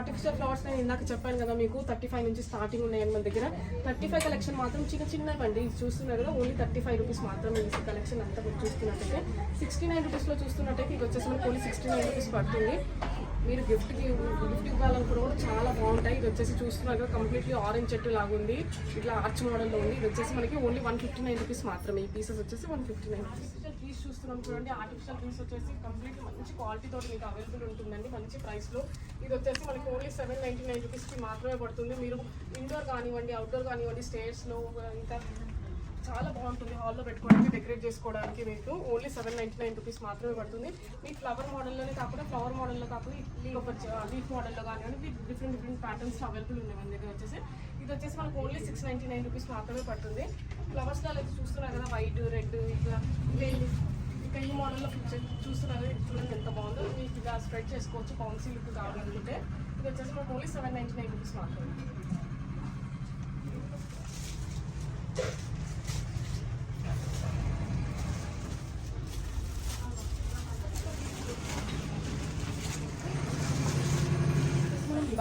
Artificial flowers నేను ఇందాక చెప్పాను కదా మీకు 35 నుంచి స్టార్టింగ్ ఉన్నాయని మన దగ్గర. 35 కలెక్షన్ మాత్రం చిన్నవండి. ఇది చూస్తున్నారు కదా, ఓన్లీ 35 రూపీస్ మాత్రమే ఈ కలెక్షన్ అంతా మీరు చూస్తున్నట్టయితే. 69 రూపీస్లో చూస్తున్నట్టయితే ఇది వచ్చేసి మనకి ఓన్లీ 69 రూపీస్ పడుతుంది. మీరు గిఫ్ట్ ఇవ్వాలనుకున్న కూడా చాలా బాగుంటాయి. ఇది వచ్చేసి చూస్తున్నారు కంప్లీట్లీ ఆరెంజ్ చెట్టు లాగా ఉంది, ఇట్లా ఆర్చ్ మోడల్లో ఉంది. ఇది వచ్చేసి మనకి ఓన్లీ 159 రూపీస్ మాత్రమే. ఈ పీసెస్ వచ్చేసి 159 రూపీస్. ట్రీస్ చూస్తున్నాం చూడండి, ఆర్టిఫిషియల్ ట్రీస్ వచ్చేసి కంప్లీట్ మంచి క్వాలిటీ తోటి మీకు అవైలబుల్ ఉంటుందండి, మంచి ప్రైస్లో. ఇది వచ్చేసి మనకి ఓన్లీ 799 రూపీస్కి మాత్రమే పడుతుంది. మీరు ఇండోర్ కానివ్వండి, అవుట్డోర్ కానివ్వండి, స్టేర్స్లో ఇంకా చాలా బాగుంటుంది. హాల్లో పెట్టుకోవడానికి, డెకరేట్ చేసుకోవడానికి మీకు ఓన్లీ 799 రూపీస్ మాత్రమే పడుతుంది. మీకు ఫ్లవర్ మోడల్లోనే కాకుండా ఫ్లవర్ మోడల్లో కాకుండా లీఫ్ మోడల్లో కానివ్వండి, డిఫరెంట్ ప్యాటర్న్స్ అవైలబుల్ ఉన్నాయి మన దగ్గర వచ్చేసి. ఇది వచ్చేసి మనకు ఓన్లీ 699 రూపీస్ మాత్రమే పడుతుంది. ఫ్లవర్స్లో అయితే చూస్తున్నారు కదా, వైట్, రెడ్, ఇంకా ఈ మోడల్లో చూస్తున్నారు చూడండి ఎంత బాగుందో. మీకు ఇలా స్ప్రెడ్ చేసుకోవచ్చు బౌన్సీ లుక్ కావాలనుకుంటే. ఇది వచ్చేసి మనకు ఓన్లీ 799 రూపీస్ మాత్రమే.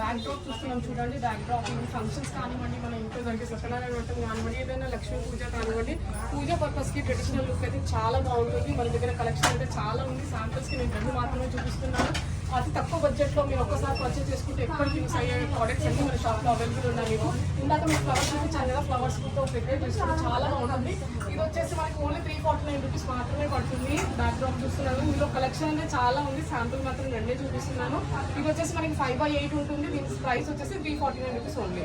బ్యాక్ డ్రాప్ చూస్తున్నాం చూడండి. బ్యాక్ డ్రాప్ ఫంక్షన్స్ కానివ్వండి, మన ఇంట్లో జరిగే సత్యనారాయణ వ్రతం కానివ్వండి, ఏదైనా లక్ష్మీ పూజ కానివ్వండి, పూజ పర్పస్కి ట్రెడిషనల్ లుక్ అయితే చాలా బాగుంటుంది. మన దగ్గర కలెక్షన్ అయితే చాలా ఉంది. శాంపిల్స్కి నేను 2 మాత్రమే చూపిస్తున్నాను. అతి తక్కువ బడ్జెట్లో మీరు ఒక్కసారి పర్చేస్ చేసుకుంటే ఎప్పటికీ యూస్ అయ్యే ప్రోడక్ట్స్ అన్ని మన షాప్లో అవైలబుల్ ఉన్నాయి. మీకు ఇందాక మీకు ఫ్లవర్స్ చూపించాను కదా, ఫ్లవర్స్తో డెకరేట్ చేసుకుంటే చాలా బాగుంటుంది. ఇది వచ్చేసి మనకి ఓన్లీ 349 రూపీస్ మాత్రమే పడుతుంది. బ్యాక్ డ్రాప్ చూస్తున్నాను, ఇందులో కలెక్షన్ అనేది చాలా ఉంది. శాంపుల్ మాత్రం 2 చూపిస్తున్నాను. ఇది వచ్చేసి మనకి 5/8 ఉంటుంది. దీని ప్రైస్ వచ్చేసి 349 రూపీస్ ఓన్లీ.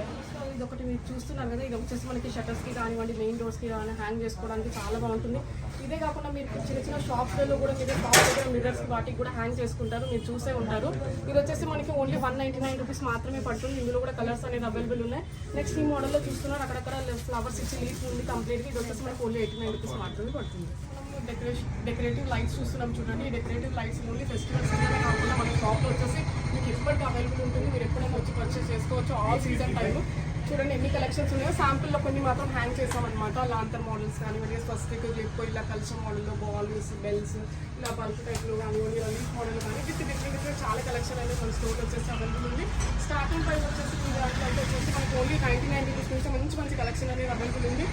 ఇది ఒకటి మీరు చూస్తున్నారు కదా, ఇది వచ్చేసి మనకి షటర్స్కి కానివ్వండి, మెయిన్ డోర్స్కి కానీ హ్యాంగ్ చేసుకోవడానికి చాలా బాగుంటుంది. ఇదే కాకుండా మీరు చిన్న షాప్స్లలో కూడా మీరు షాప్ దగ్గర మిర్రర్స్కి వాటికి కూడా హ్యాంగ్ చేసుకుంటారు, మీరు చూసే ఉంటారు. ఇది వచ్చేసి మనకి ఓన్లీ 199 రూపీస్ మాత్రమే పడుతుంది. ఇందులో కూడా కలర్స్ అనేది అవైలబుల్ ఉన్నాయి. నెక్స్ట్ ఈ మోడల్లో చూస్తున్నారు, అక్కడక్కడ ఫ్లవర్స్ ఇచ్చి లీఫ్ ఉంది కంప్లీట్గా. ఇది వచ్చేసి మనకి ఓన్లీ 89 రూపీస్ మాత్రమే పడుతుంది. డెకరేటివ్ లైట్స్ చూస్తున్నాం చూడండి. ఈ డెకరేటివ్ లైట్స్ ఓన్లీ ఫెస్టివల్స్ కాకుండా మన షాప్లో వచ్చేసి మీకు ఎప్పటికీ అవైలబుల్ ఉంటుంది. మీరు ఎప్పుడైనా వచ్చి పర్చేస్ చేసుకోవచ్చు. ఆల్ సీజన్ టైం చూడండి ఎన్ని కలెక్షన్స్ ఉన్నాయో. శాంపుల్లో కొన్ని మాత్రం హ్యాంగ్ చేసామన్నమాట. లాంతర్ మోడల్స్ కానివ్వండి, స్వస్తిక్ జిప్, ఇలా కల్చర్ మోడల్లో బాల్స్, బెల్స్, ఇలా బల్క్ టైప్లో కానివ్వండి, ఇలా లీఫ్ మోడల్ కానీ డిఫరెంట్ చాలా కలెక్షన్ అనేది మన స్టోర్ వచ్చేసి అవైలబుల్ ఉంది. స్టార్టింగ్ ప్రైస్ వచ్చేసి వచ్చేసి మనకి ఓన్లీ 99 రూపీస్ నుంచి మంచి కలెక్షన్ అనేది అవైలబుల్ ఉంది.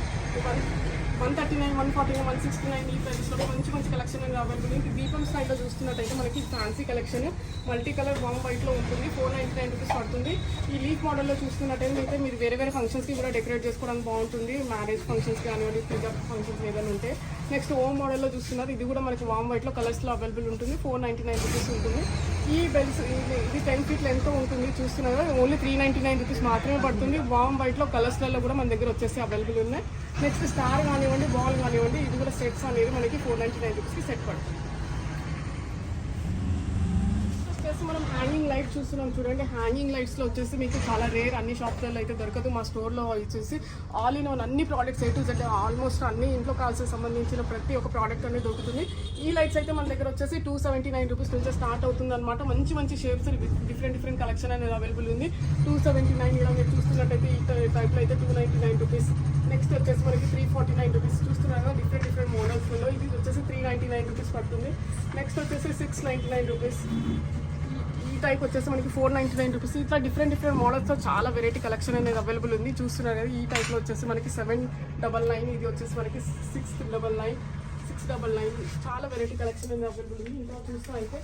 139, 149, 169 ఈ ప్రైస్లో మంచి కలెక్షన్ అనేది అవైలబుల్ ఉంది. దీపం స్టైల్లో చూస్తున్నట్టయితే మనకి ఫ్యాన్సీ కలెక్షన్ మల్టీ కలర్ వామ్ వైట్లో ఉంటుంది. 499 రూపీస్ పడుతుంది. ఈ లీఫ్ మోడల్లో చూస్తున్నట్టయితే మీరు వేరే ఫంక్షన్స్కి కూడా డెకరేట్ చేసుకోవడానికి బాగుంటుంది. మ్యారేజ్ ఫంక్షన్స్ కానివ్వండి, పూజా ఫంక్షన్స్ ఏదైనా ఉంటే. నెక్స్ట్ ఓమ్ మోడల్లో చూస్తున్నారు, ఇది కూడా మనకి వామ్ వైట్లో కలర్స్లో అవైలబుల్ ఉంటుంది. 499 రూపీస్ ఉంటుంది. ఈ బెల్స్ ఇది 10 ఫీట్ లెంత్ ఉంటుంది. చూస్తున్నారు ఓన్లీ 399 రూపీస్ మాత్రమే పడుతుంది. వామ్ వైట్లో కలర్స్లలో కూడా మన దగ్గర వచ్చేసి అవైలబుల్ ఉన్నాయి. నెక్స్ట్ స్టార్ కానివ్వండి, బాల్ కానివ్వండి, ఇది కూడా సెట్స్ అనేది మనకి 499 రూపీస్కి సెట్ పడుతుంది. మనం హ్యాంగింగ్ లైట్ చూస్తున్నాం చూడండి. హ్యాంగింగ్ లైట్స్లో వచ్చేసి మీకు చాలా రేర్, అన్ని షాప్లలో అయితే దొరకదు. మా స్టోర్లో వచ్చేసి ఆల్ ఇన్ వన్ అన్ని products A to Z almost అన్ని ఇంట్లో కాల్స్కి సంబంధించిన ప్రతి ఒక్క ప్రోడక్ట్ అనేది దొరుకుతుంది. ఈ లైట్స్ అయితే మన దగ్గర వచ్చేసి 279 రూపీస్ నుంచి స్టార్ట్ అవుతుంది అనమాట. మంచి షేప్స్ డిఫరెంట్ కలెక్షన్ అనేది అవైలబుల్ ఉంది. 279 ఇలా మీరు చూస్తున్నట్టయితే ఈ టైప్లో అయితే 299 రూపీస్. నెక్స్ట్ వచ్చేసి మనకి 349 రూపీస్ చూస్తున్నారు. డిఫరెంట్ మోడల్స్లో ఇది వచ్చేసి 399 రూపీస్ పడుతుంది. నెక్స్ట్ వచ్చేసి 699 రూపీస్. టైప్ వచ్చేసి మనకి 499 రూపీస్. ఇట్లా డిఫరెంట్ మోడల్స్తో చాలా వెరైటీ కలెక్షన్ అనేది అవైలబుల్ ఉంది. చూస్తున్నారు కదా, ఈ టైప్లో వచ్చేసి మనకి 799, ఇది వచ్చేసి మనకి 699 చాలా వెరైటీ కలెక్షన్ అనేది అవైలబుల్ ఉంది. ఇంకా చూస్తూ అయితే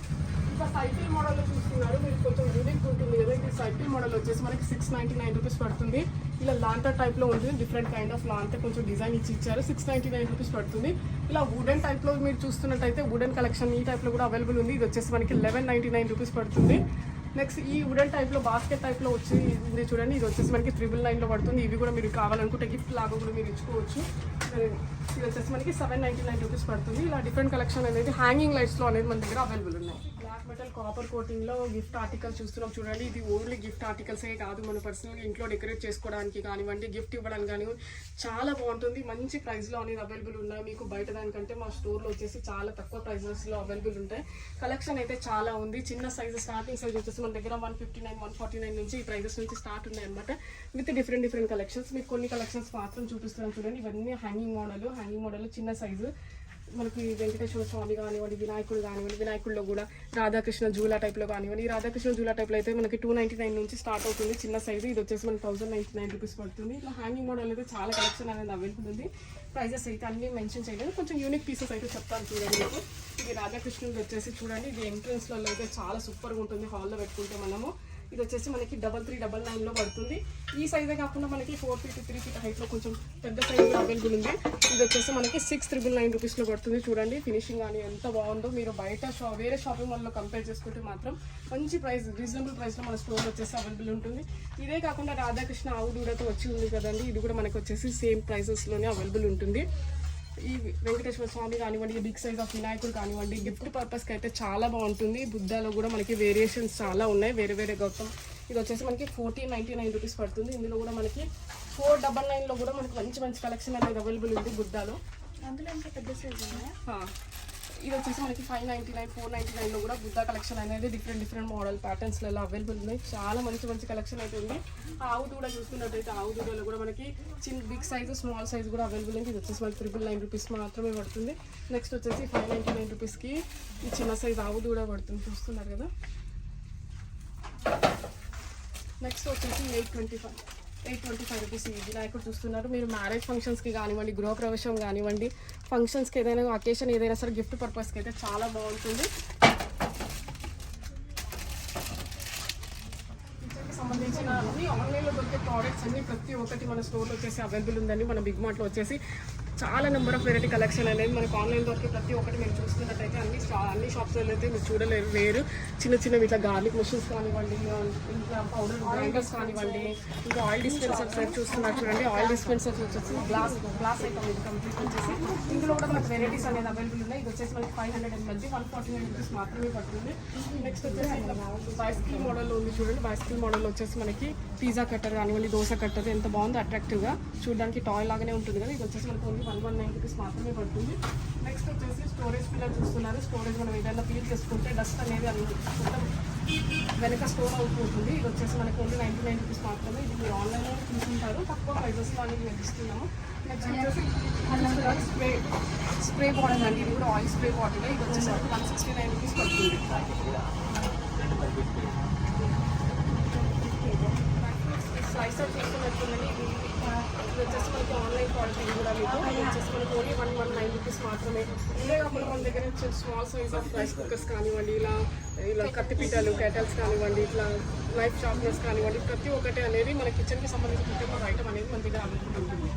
ఇంకా సైకిల్ మోడల్లో చూస్తున్నారు, మీరు కొంచెం యూనిక్ ఉంటుంది కదా. ఇది సైకిల్ మోడల్ వచ్చేసి మనకి 699 రూపీస్ పడుతుంది. ఇలా లాంటర్ టైప్లో ఉంటుంది, డిఫరెంట్ కైండ్ ఆఫ్ లాంటర్ కొంచెం డిజైన్ ఇచ్చారు. 699 రూపీస్ పడుతుంది. ఇలా వుడెన్ టైప్లో మీరు చూస్తున్నట్టయితే వుడెన్ కలెక్షన్ ఈ టైప్లో కూడా అవైలబుల్ ఉంది. ఇది వచ్చేసి మనకి 1199 రూపీస్ పడుతుంది. నెక్స్ట్ ఈ వుడెన్ టైప్లో బాస్కెట్ టైప్లో వచ్చి ఇది చూడండి, ఇది వచ్చేసి మనకి 999లో పడుతుంది. ఇవి కూడా మీరు కావాలనుకుంటే గిఫ్ట్ లాగా కూడా మీరు ఇచ్చుకోవచ్చు. ఇది వచ్చేసి మనకి 799 రూపీస్ పడుతుంది. ఇలా డిఫరెంట్ కలెక్షన్ అనేది హ్యాంగింగ్ లైట్స్లో అనేది మన దగ్గర అవైలబుల్ ఉన్నాయి. బ్లాక్ మెటల్ కాపర్ కోటింగ్లో గిఫ్ట్ ఆర్టికల్స్ చూస్తున్నాం చూడండి. ఇది ఓన్లీ గిఫ్ట్ ఆర్టికల్సే కాదు, మన పర్సనల్గా ఇంట్లో డెకరేట్ చేసుకోవడానికి కానివ్వండి, గిఫ్ట్ ఇవ్వడానికి కానివ్వండి, చాలా బాగుంటుంది. మంచి ప్రైస్లో అనేది అవైలబుల్ ఉన్నాయి. మీకు బయట దానికంటే మా స్టోర్లో వచ్చేసి చాలా తక్కువ ప్రైజెస్లో అవైలబుల్ ఉంటాయి. కలెక్షన్ అయితే చాలా ఉంది. చిన్న సైజు స్టార్టింగ్ సైజ్ వచ్చేసి మన దగ్గర 159, 149 నుంచి ఈ ప్రైజెస్ నుంచి స్టార్ట్ ఉన్నాయి అనమాట. With different collections. మీకు కొన్ని కలెక్షన్స్ మాత్రం చూపిస్తున్నాను చూడండి. ఇవన్నీ హ్యాంగింగ్ మోడల్ చిన్న సైజు. మనకి వెంకటేశ్వర స్వామి కానివ్వండి, వినాయకుడు కానివ్వండి, వినాయకుడిలో కూడా రాధాకృష్ణ జూలా టైప్లో కానివ్వండి. ఈ రాధాకృష్ణ జూలా టైప్లో అయితే మనకి 299 నుంచి స్టార్ట్ అవుతుంది చిన్న సైజు. ఇది వచ్చేసి మనకి 1099 రూపీస్ పడుతుంది. ఇట్లా హ్యాంగింగ్ మోడల్ అయితే చాలా కలెక్షన్ అనేది అవైలబుల్ ఉంది. ప్రైజెస్ అయితే అన్ని మెన్షన్ చేయలేదు, కొంచెం యూనిక్ పీసెస్ అయితే చెప్తాను చూడండి మీకు. ఇది రాధాకృష్ణుడు వచ్చేసి చూడండి, ఇది ఎంట్రన్స్లలో అయితే చాలా సూపర్గా ఉంటుంది. హాల్లో పెట్టుకుంటే మనము ఇది వచ్చేసి మనకి 3399లో పడుతుంది. ఈ సైజే కాకుండా మనకి 4 feet 3 feet హైట్లో కొంచెం పెద్ద సైజ్ కూడా అవైలబుల్ ఉంది. ఇది వచ్చేసి మనకి 6999 రూపీస్లో పడుతుంది. చూడండి ఫినిషింగ్ కానీ ఎంత బాగుందో. మీరు బయట వేరే షాపింగ్ మాల్లో కంపేర్ చేసుకుంటే మాత్రం మంచి ప్రైస్, రీజనబుల్ ప్రైస్లో మన స్టోర్ వచ్చేసి అవైలబుల్ ఉంటుంది. ఇదే కాకుండా రాధాకృష్ణ ఆవు దూడతో వచ్చి ఉంది కదండి, ఇది కూడా మనకి వచ్చేసి సేమ్ ప్రైసెస్లోనే అవైలబుల్ ఉంటుంది. ఈ వెంకటేశ్వర స్వామి కానివ్వండి, బిగ్ సైజ్ ఆఫ్ వినాయకుడు కానివ్వండి, గిఫ్ట్ పర్పస్కి అయితే చాలా బాగుంటుంది. బుద్ధాలో కూడా మనకి వేరియేషన్స్ చాలా ఉన్నాయి, వేరే వేరే గౌతం. ఇది వచ్చేసి మనకి 1499 రూపీస్ పడుతుంది. ఇందులో కూడా మనకి 499లో కూడా మనకి మంచి మంచి కలెక్షన్ అనేది అవైలబుల్ ఉంది బుద్ధాలో. అందులో ఇంకా పెద్ద సైజ్ ఉన్నాయా? ఇది వచ్చేసి మనకి 599 499లో కూడా బుద్ధా కలెక్షన్ అనేది డిఫరెంట్ మోడల్ ప్యాటర్న్స్లలో అవైలబుల్ ఉన్నాయి. చాలా మంచి కలెక్షన్ అయితే ఉంది. ఆవు దూడ చూసుకున్నట్టయితే ఆవు దూడలో కూడా మనకి బిగ్ సైజు స్మాల్ సైజ్ కూడా అవైలబుల్ ఉంది. ఇది వచ్చేసి మనకి 999 రూపీస్ మాత్రమే పడుతుంది. నెక్స్ట్ వచ్చేసి 599 రూపీస్కి ఈ చిన్న సైజ్ ఆవు దూడ పడుతుంది, చూస్తున్నారు కదా. నెక్స్ట్ వచ్చేసి 825 రూపీస్ ఈ వినాయకుడు చూస్తున్నారు. మీరు మ్యారేజ్ ఫంక్షన్స్కి కానివ్వండి, గృహప్రవేశం కానివ్వండి, ఫంక్షన్స్కి ఏదైనా అకేషన్ ఏదైనా సరే గిఫ్ట్ పర్పస్కి అయితే చాలా బాగుంటుంది. కిచెన్కి సంబంధించిన అన్ని ఆన్లైన్లో దొరికే ప్రోడక్ట్స్ అన్ని ప్రతి ఒక్కటి మన స్టోర్లో వచ్చేసి అవైలబుల్ ఉందండి. మన బిగ్ మార్ట్లో వచ్చేసి చాలా నెంబర్ ఆఫ్ వెరైటీ కలెక్షన్ అనేది మనకు ఆన్లైన్ దొరికే ప్రతి ఒక్కటి మీరు చూసుకున్నట్టయితే అన్ని షాప్స్లో అయితే మీరు చూడలేరు. వేరు చిన్న ఇట్లా గార్లిక్ మిషన్స్ కానివ్వండి, ఇంకా పౌడర్ గ్రైండర్స్ కానివ్వండి, ఇంకా ఆయిల్ డిస్పెన్సర్స్ అయితే చూస్తున్నారు చూడండి. ఆయిల్ డిస్పెన్సర్స్ వచ్చేసి గ్లాస్ ఐటమ్ ఇది కంప్లీట్ వచ్చేసి. ఇందులో కూడా మనకు వెరైటీస్ అనేది అవైలబుల్ ఉన్నాయి. ఇది వచ్చేసి మనకి 500 ml 149 రూపీస్ మాత్రమే పడుతుంది. నెక్స్ట్ వచ్చేసి బైస్కిల్ మోడల్లో ఉంది చూడండి. బైస్కిల్ మోడల్లో వచ్చేసి మనకి పిజ్జా కట్టర్ కానివ్వండి, దోశ కట్టర్ ఎంత బాగుందో, అట్రాక్టివ్గా చూడడానికి టాయ్ లాగానే ఉంటుంది కదా. ఇది వచ్చేసి మనకి ఓన్లీ 119 రూపీస్ మాత్రమే పడుతుంది. నెక్స్ట్ వచ్చేసి స్టోరేజ్ పిల్లర్ చూస్తున్నారు. స్టోరేజ్ మనం ఏదైనా ఫీల్ చేసుకుంటే డస్ట్ అనేది అది మొత్తం వెనక స్టోర్ అవుతుంది. ఇది వచ్చేసి మనకి ఓన్లీ 99 రూపీస్ మాత్రమే. ఇది మీరు ఆన్లైన్లో తీసుకుంటారు, తక్కువ ప్రైజెస్లో అనేది మేము ఇస్తున్నాము. నెక్స్ట్ వచ్చేసి స్ప్రే బాటిల్ అండి. ఇది కూడా ఆయిల్ స్ప్రే బాటిల్. ఇది వచ్చేసి 169 రూపీస్ పడుతుంది. స్లైసర్ చూస్తున్నట్టుందని ఇది వచ్చేసి మనకి ఆన్లైన్ క్వాలిటీ కూడా మీకు. ఇది వచ్చేసి మనకి ఓన్లీ 119 రూపీస్ మాత్రమే. ఇదే కాకుండా మన దగ్గర small size of rice cookers కానివ్వండి, ఇలా కత్తిపీటలు, కేటల్స్ కానివ్వండి, ఇట్లా లైఫ్ షార్ప్నర్స్ కానివ్వండి, ప్రతి ఒక్కటి అనేది మన కిచెన్కి సంబంధించిన ప్రతి ఒక్క ఐటమ్ అనేది మన దగ్గర అవైలబుల్ ఉంటుంది.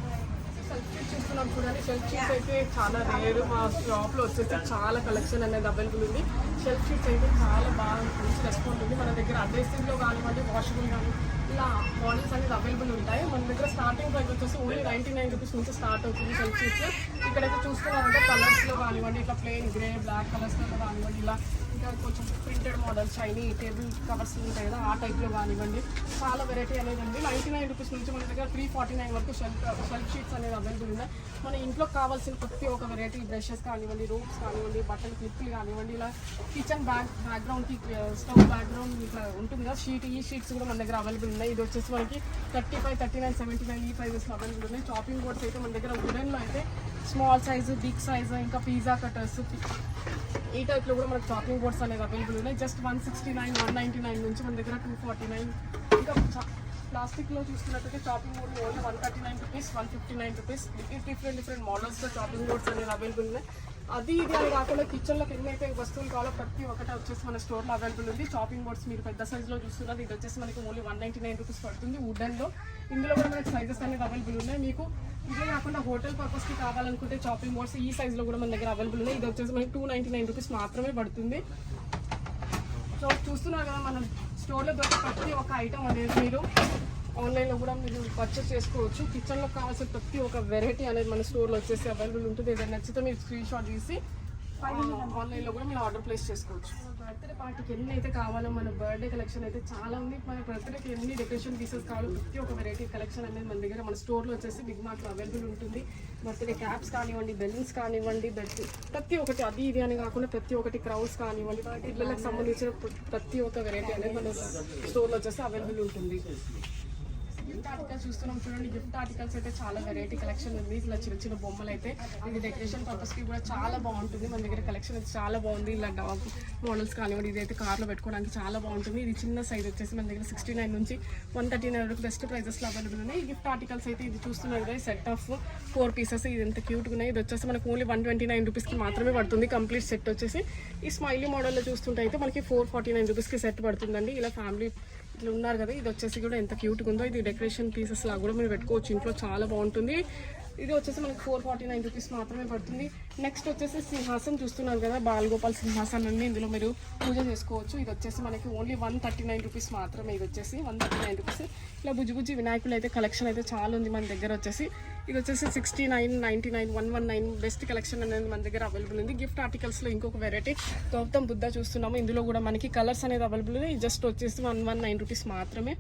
సెల్ఫ్ షీట్స్ చూస్తున్నాం చూడండి. షెల్ఫ్ షీట్స్ అయితే చాలా రేరు. మా షాప్లో వచ్చేసి చాలా కలెక్షన్ అనేది అవైలబుల్ ఉంది. షెల్ఫ్ షీట్స్ అయితే చాలా బాగా మంచి రెస్పాన్స్ ఉంది. మన దగ్గర అడ్రెస్సింగ్లో కానివ్వండి, వాషబుల్ కానీ ఇలా మోడల్స్ అనేది అవైలబుల్ ఉంటాయి. మన దగ్గర స్టార్టింగ్ ప్రైస్ వచ్చేసి ఓన్లీ 99 రూపీస్ నుంచి స్టార్ట్ అవుతుంది షెల్ఫ్ షీట్స్. ఇక్కడైతే చూస్తున్నారంటే కలర్స్లో కానివ్వండి, ఇట్లా ప్లెయిన్ గ్రే బ్లాక్ కలర్స్లో కానివ్వండి, ఇలా ఇంకా కొంచెం printed model shiny table covers ఉంటాయి కదా, ఆ టైప్లో కానివ్వండి చాలా వెరైటీ అనేది ఉంది. 99 రూపీస్ నుంచి మన దగ్గర 349 వరకు షెల్ఫ్ షీట్స్ అనేది అవైలబుల్ ఉన్నాయి. మన ఇంట్లో కావాల్సిన ప్రతి ఒక్క వెరైటీ బ్రషెస్ కానివ్వండి, రూప్స్ కానివ్వండి, బట్టల క్లిప్లు కానివ్వండి, ఇలా కిచెన్ బ్యాక్గ్రౌండ్కి స్టవ్ బ్యాక్గ్రౌండ్ ఇట్లా ఉంటుంది కదా షీట్, ఈ షీట్స్ కూడా మన దగ్గర అవైలబుల్ ఉన్నాయి. ఇది వచ్చేసి మనకి 35, 39, 75 ఈ ప్రైజెస్లో అవైలబుల్ ఉన్నాయి. చాపింగ్ బోర్డ్స్ అయితే మన దగ్గర వుడెన్లో అయితే స్మాల్ సైజు, బిగ్ సైజు, ఇంకా పిజ్జా కటర్స్ ఈ టైప్లో కూడా మనకు చాపింగ్ బోర్డ్స్ అనేది అవైలబుల్ ఉన్నాయి. జస్ట్ 169, 199 నుంచి మన దగ్గర 249. ఇంకా ప్లాస్టిక్లో చూసుకున్నట్టయితే chopping board only 139 rupees, 159 rupees. Different మోడల్స్లో చాపింగ్ బోర్డ్స్ అనేది అవైలబుల్ ఉన్నాయి. అది ఇది అని కాకుండా కిచెన్లోకి ఎన్నైతే వస్తువులు కావాలో ప్రతి ఒక్కటి వచ్చేసి మన స్టోర్లో అవైలబుల్ ఉంది. చాపింగ్ బోర్డ్స్ మీరు పెద్ద సైజులో చూస్తున్నారు. ఇది వచ్చేసి మనకి ఓన్లీ 199 రూపీస్ పడుతుంది వుడెన్లో. ఇందులో కూడా మనకి సైజెస్ అనేది అవైలబుల్ ఉన్నాయి. మీకు ఇదే కాకుండా హోటల్ పర్పస్కి కావాలనుకుంటే చాపింగ్ బోర్డ్స్ ఈ సైజులో కూడా మన దగ్గర అవైలబుల్ ఉన్నాయి. ఇది వచ్చేసి మనకి 299 రూపీస్ మాత్రమే పడుతుంది. సో చూస్తున్నారు కదా, మన స్టోర్లో దొరికే ప్రతి ఒక్క ఐటమ్ అనేది మీరు ఆన్లైన్లో కూడా మీరు పర్చేస్ చేసుకోవచ్చు. కిచెన్లో కావాల్సిన ప్రతి ఒక్క వెరైటీ అనేది మన స్టోర్లో వచ్చేసి అవైలబుల్ ఉంటుంది. ఏదైనా నచ్చితే మీరు స్క్రీన్ షాట్ తీసి ఆన్లైన్లో కూడా మీరు ఆర్డర్ ప్లేస్ చేసుకోవచ్చు. బర్త్డే పార్టీకి ఎన్ని అయితే కావాలో మన బర్త్డే కలెక్షన్ అయితే చాలా ఉంది. మన బర్త్డేకి ఎన్ని డెకరేషన్ పీసెస్ కావాలో ప్రతి ఒక్క వెరైటీ కలెక్షన్ అనేది మన దగ్గర మన స్టోర్లో వచ్చేసి బిగ్ మార్ట్లో అవైలబుల్ ఉంటుంది. బర్త్డే క్యాప్స్ కానివ్వండి, బెలూన్స్ కానివ్వండి, ప్రతి ఒక్కటి అది ఇది అని కాకుండా ప్రతి ఒక్కటి క్రౌడ్స్ కానివ్వండి, పిల్లలకు సంబంధించిన ప్రతి ఒక్క వెరైటీ అనేది మన స్టోర్లో వచ్చేసి అవైలబుల్ ఉంటుంది. గిఫ్ట్ ఆర్టికల్స్ చూస్తున్నాం చూడండి. గిఫ్ట్ ఆర్టికల్స్ అయితే చాలా వెరైటీ కలెక్షన్ ఉంది. ఇట్లా చిన్న చిన్న బొమ్మలు అయితే ఇది డెకరేషన్ పర్పస్ కి కూడా చాలా బాగుంటుంది. మన దగ్గర కలెక్షన్ అయితే చాలా బాగుంది. ఇలా డాగ్ మోడల్స్ కానివ్వండి, ఇది అయితే కార్లో పెట్టుకోవడానికి చాలా బాగుంటుంది. ఇది చిన్న సైజ్ వచ్చేసి మన దగ్గర 69 నుంచి 139 వరకు బెస్ట్ ప్రైజెస్లో అవైలబుల్ ఉన్నాయి. ఈ గిఫ్ట్ ఆర్టికల్స్ అయితే ఇది చూస్తున్నారు కదా, సెట్ ఆఫ్ 4 పీసెస్. ఇది ఎంత క్యూట్గా ఉన్నాయి. ఇది వచ్చేసి మనకు ఓన్లీ 129 రూపీస్కి మాత్రమే పడుతుంది. కంప్లీట్ సెట్ వచ్చేసి ఈ స్మైలీ మోడల్లో చూస్తుంటే అయితే మనకి 449 రూపీస్కి సెట్ పడుతుందండి. ఇలా ఫ్యామిలీ ఇట్లా ఉన్నారు కదా, ఇది వచ్చేసి కూడా ఎంత క్యూట్గా ఉందో. ఇది డెకరేషన్ పీసెస్ లాగా కూడా మీరు పెట్టుకోవచ్చు ఇంట్లో, చాలా బాగుంటుంది. ఇది వచ్చేసి మనకి 449 రూపీస్ మాత్రమే పడుతుంది. నెక్స్ట్ వచ్చేసి సింహాసనం చూస్తున్నారు కదా, బాలగోపాల్ సింహాసనం అన్ని ఇందులో మీరు పూజ చేసుకోవచ్చు. ఇది వచ్చేసి మనకి ఓన్లీ 139 రూపీస్ మాత్రమే. ఇది వచ్చేసి 139 రూపీస్. ఇలా బుజ్జి బుజ్జి వినాయకులు అయితే కలెక్షన్ అయితే చాలా ఉంది మన దగ్గర వచ్చేసి. ఇది వచ్చేసి 69, 99, 119 బెస్ట్ కలెక్షన్ అనేది మన దగ్గర అవైలబుల్ ఉంది. గిఫ్ట్ ఆర్టికల్స్లో ఇంకొక వెరైటీ గౌతమ్ బుద్ధ చూస్తున్నాము. ఇందులో కూడా మనకి కలర్స్ అనేది అవైలబుల్ ఉంది. జస్ట్ వచ్చేసి 119 రూపీస్ మాత్రమే.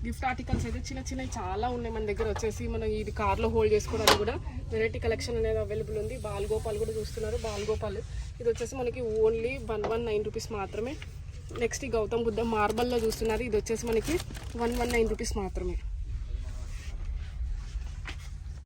గిఫ్ట్ ఆర్టికల్స్ అయితే చిన్న చిన్నవి చాలా ఉన్నాయి మన దగ్గర వచ్చేసి. మనం ఇది కార్లో హోల్డ్ చేసుకోవడానికి కూడా వెరైటీ కలెక్షన్ అనేది అవైలబుల్ ఉంది. బాల్గోపాల్ కూడా చూస్తున్నారు. బాల్గోపాల్ ఇది వచ్చేసి మనకి ఓన్లీ 119 రూపీస్ మాత్రమే. నెక్స్ట్ ఈ గౌతమ్ బుద్ధ మార్బల్లో చూస్తున్నారు. ఇది వచ్చేసి మనకి 119 రూపీస్ మాత్రమే.